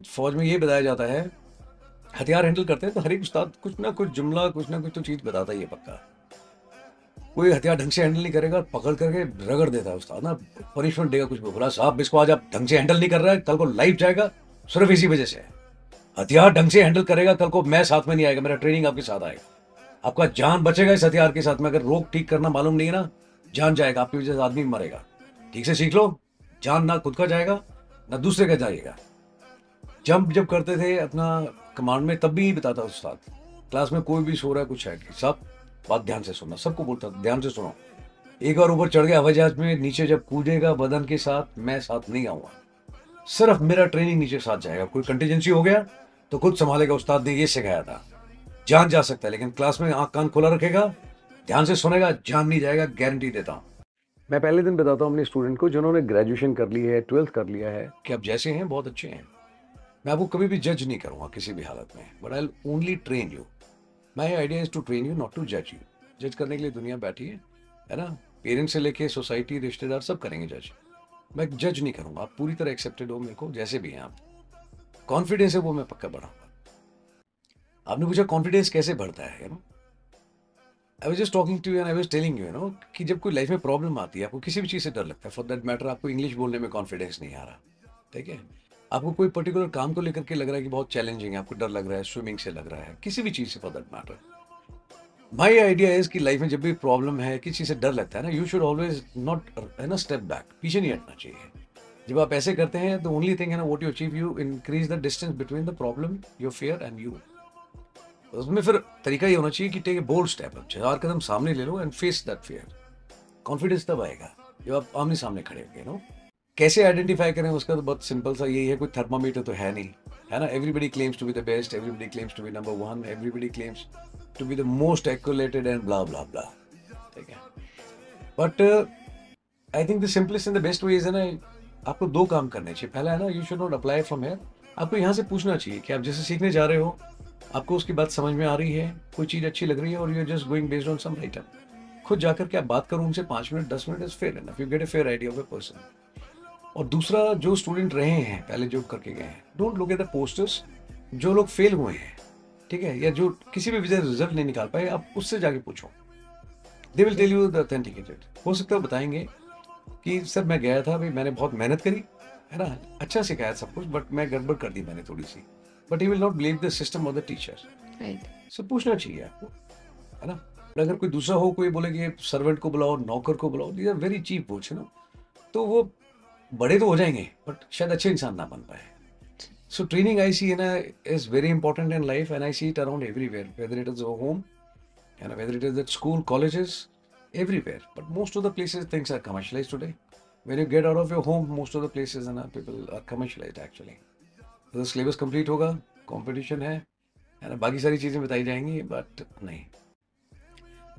फौज में ये बताया जाता है, हथियार हैंडल करते हैं तो हर एक उस्ताद कुछ ना कुछ जुमला, कुछ ना कुछ तो चीज़ बताता ही है पक्का। कोई हथियार ढंग से हैंडल नहीं करेगा, पकड़ करके रगड़ देता है उस्ताद ना, पनिशमेंट देगा कुछ भी। बोला साहब इसको आज आप ढंग से हैंडल नहीं कर रहा है, कल को लाइफ जाएगा सिर्फ इसी वजह से। हथियार ढंग से हैंडल करेगा, कल को मैं साथ में नहीं आएगा, मेरा ट्रेनिंग आपके साथ आएगा। आपका जान बचेगा इस हथियार के साथ में। अगर रोक ठीक करना मालूम नहीं है ना, जान जाएगा, आपकी वजह से आदमी मरेगा। ठीक से सीख लो, जान ना खुद का जाएगा ना दूसरे का जाएगा। जंप जब करते थे अपना कमांड में, तब भी बताता उस्ताद, क्लास में कोई भी सो रहा है कुछ है कि सब बात ध्यान से सुनना, सबको बोलता ध्यान से सुनो। एक बार ऊपर चढ़ गया हवाई जहाज में, नीचे जब कूदेगा बदन के साथ, मैं साथ नहीं आऊंगा, सिर्फ मेरा ट्रेनिंग नीचे साथ जाएगा। कोई कंटीजेंसी हो गया तो खुद संभालेगा, उस्ताद ने ये सिखाया था। जान जा सकता है लेकिन क्लास में आंख कान खोला रखेगा, ध्यान से सुनेगा, जान नहीं जाएगा, गारंटी देता हूं। मैं पहले दिन बताता हूं अपने स्टूडेंट को जिन्होंने ग्रेजुएशन कर ली है, 12th कर लिया है, कि आप जैसे हैं बहुत अच्छे हैं। मैं आपको कभी भी जज नहीं करूंगा किसी भी हालत में, but I only train you. My idea is to train you, not to जज यू। जज करने के लिए दुनिया बैठी है ना। पेरेंट्स से लेके सोसाइटी, रिश्तेदार सब करेंगे जज। मैं जज नहीं करूंगा, आप पूरी तरह एक्सेप्टेड हो मेरे को जैसे भी हैं आप। कॉन्फिडेंस है वो मैं पक्का बढ़ाऊंगा। आपने पूछा कॉन्फिडेंस कैसे बढ़ता है, you know. I was just talking to you and I was telling you know कि जब कोई लाइफ में प्रॉब्लम आती है, आपको किसी भी चीज़ से डर लगता है, फॉर दैट मैटर आपको इंग्लिश बोलने में कॉन्फिडेंस नहीं आ रहा, ठीक है। आपको कोई पर्टिकुलर काम को लेकर के लग रहा है कि बहुत चैलेंजिंग है, आपको डर लग रहा है, स्विमिंग से लग रहा है, किसी भी चीज़ से for that matter. My idea is कि लाइफ में जब भी प्रॉब्लम है, किसी से डर लगता है ना, यू शुड ऑलवेज नॉट, है ना, स्टेप बैक, पीछे नहीं हटना चाहिए। जब आप ऐसे करते हैं तो ओनली थिंग है ना, what you achieve, you increase the distance between the problem, your fear and you. उसमें फिर तरीका ये होना चाहिए कि टेक ए बोल्ड स्टेप, 4 कदम सामने ले लो and face that fear. Confidence तब आएगा जब आप आमने सामने खड़े होंगे, नो। कैसे आइडेंटिफाई करें उसका तो बहुत सिंपल सा यही है, कोई थर्मामीटर तो है नहीं, है ना। Everybody claims to be the best, everybody claims to be number one, everybody claims to be the most accoladed and blah blah blah, ठीक है। But I think the simplest and the best way is, है ना, आपको 2 काम करने चाहिए। पहला है ना, you should not apply from here. आपको यहाँ से पूछना चाहिए कि आप जैसे सीखने जा रहे हो, आपको उसकी बात समझ में आ रही है, कोई चीज़ अच्छी लग रही है, और you are just going based on some writer. खुद जाकर के आप बात करो उनसे 5 minute 10 minute, is fair enough, you get a fair idea of a person. और दूसरा, जो स्टूडेंट रहे हैं पहले जो करके गए हैं, don't look at the posters. जो लोग फेल हुए हैं, ठीक है, या जो किसी भी वजह से रिजल्ट नहीं निकाल पाए, आप उससे जाके पूछो, they will tell you the authenticated. हो सकता है बताएंगे कि सर मैं गया था भाई, मैंने बहुत मेहनत करी, है ना, अच्छा सिखाया सब कुछ, बट मैं गड़बड़ कर दी मैंने थोड़ी सी। But he will not blame the system और द टीचर। राइट। सो पूछना चाहिए आपको, है ना। और अगर कोई दूसरा हो, कोई बोले कि सर्वेंट को बुलाओ, नौकर को बुलाओ, these are very cheap words, ना। तो वो बड़े तो हो जाएंगे बट शायद अच्छे इंसान ना बन पाए। सो ट्रेनिंग आई सी, है ना, is very important in life, and I see it around everywhere, whether it is home, है ना, whether it is at school, colleges, everywhere. But most of the places things are commercialized today. When you get out of your home, most of the places and people are commercialized actually. तो syllabus complete होगा, competition है ना, बाकी सारी चीज़ें बताई जाएंगी, but नहीं।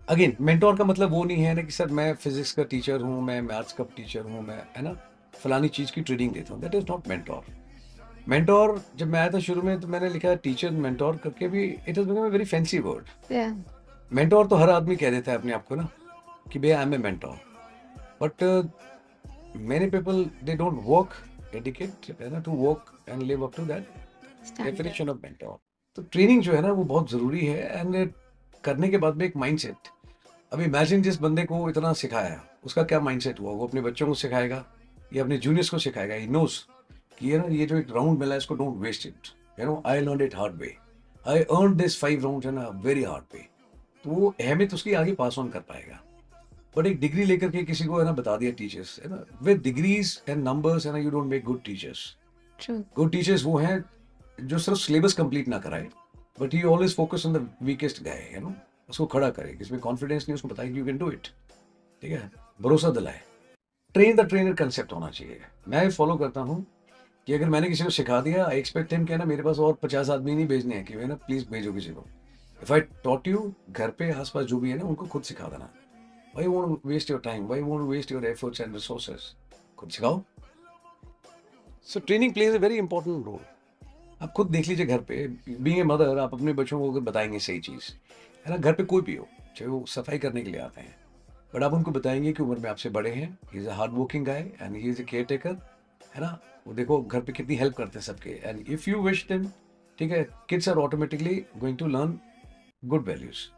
अगेन, मेंटोर का मतलब वो नहीं है ना कि सर मैं फिजिक्स का टीचर हूँ, मैं मैथ्स का टीचर हूँ, मैं, है ना, फलानी चीज़ की ट्रेनिंग देता हूँ, that is not mentor. Mentor जब मैं आया था शुरू में तो मैंने लिखा टीचर मेंटोर करके भी, it is become a very fancy word. या मेंटोर तो हर आदमी कह देता है अपने आप को ना कि भैया I am a mentor, but many people they don't work dedicate, है ना, to work and live up to that standard. definition of mentor। तो ट्रेनिंग जो है ना वो बहुत ज़रूरी है, एंड करने के बाद में एक माइंडसेट। अब इमेजिन जिस बंदे को इतना सिखाया उसका क्या माइंडसेट हुआ, वो अपने बच्चों को सिखाएगा या अपने जूनियर्स को सिखाएगा। ही नोज कि ये ना, ये जो एक राउंड मिला है इसको don't waste it, you know, I learn it hard way, I earn this 5 round, है ना, वेरी हार्ड वे। तो वो अहमियत उसकी आगे पास ऑन कर पाएगा। बट एक डिग्री लेकर के किसी को, है ना, बता दिया टीचर्स, है ना, विद डिग्रीज एंड नंबर्स, है ना, you don't make good teachers. True. Good teachers वो हैं जो सिर्फ सिलेबस कंप्लीट ना कराए, but he always focus on the weakest guy, you know, उसको खड़ा करे, जिसमें कॉन्फिडेंस नहीं, उसको बताए कि यू कैन डू इट, ठीक है, भरोसा दिलाए। ट्रेन द ट्रेनर कंसेप्ट होना चाहिए। मैं फॉलो करता हूँ कि अगर मैंने किसी को सिखा दिया, आई एक्सपेक्ट हिम कि, है ना, मेरे पास और 50 आदमी नहीं भेजने हैं कि, है ना, प्लीज भेजो किसी को। इफ आई टॉट यू, घर पे आसपास जो भी है ना उनको खुद सिखा देना। Why you want to waste your time? Why you want to waste your efforts and resources? खुद सिखाओ। So training plays a very important role. आप खुद देख लीजिए घर पे, बीइंग ए मदर, आप अपने बच्चों को अगर बताएंगे सही चीज़, है ना, घर पे कोई भी हो, चाहे वो सफाई करने के लिए आते हैं, बट आप उनको बताएंगे कि उम्र में आपसे बड़े हैं, he is a hard working guy and he is a care taker, है ना, वो देखो घर पे कितनी हेल्प करते हैं सबके, and if you wish them, ठीक है, kids are automatically going to learn good values.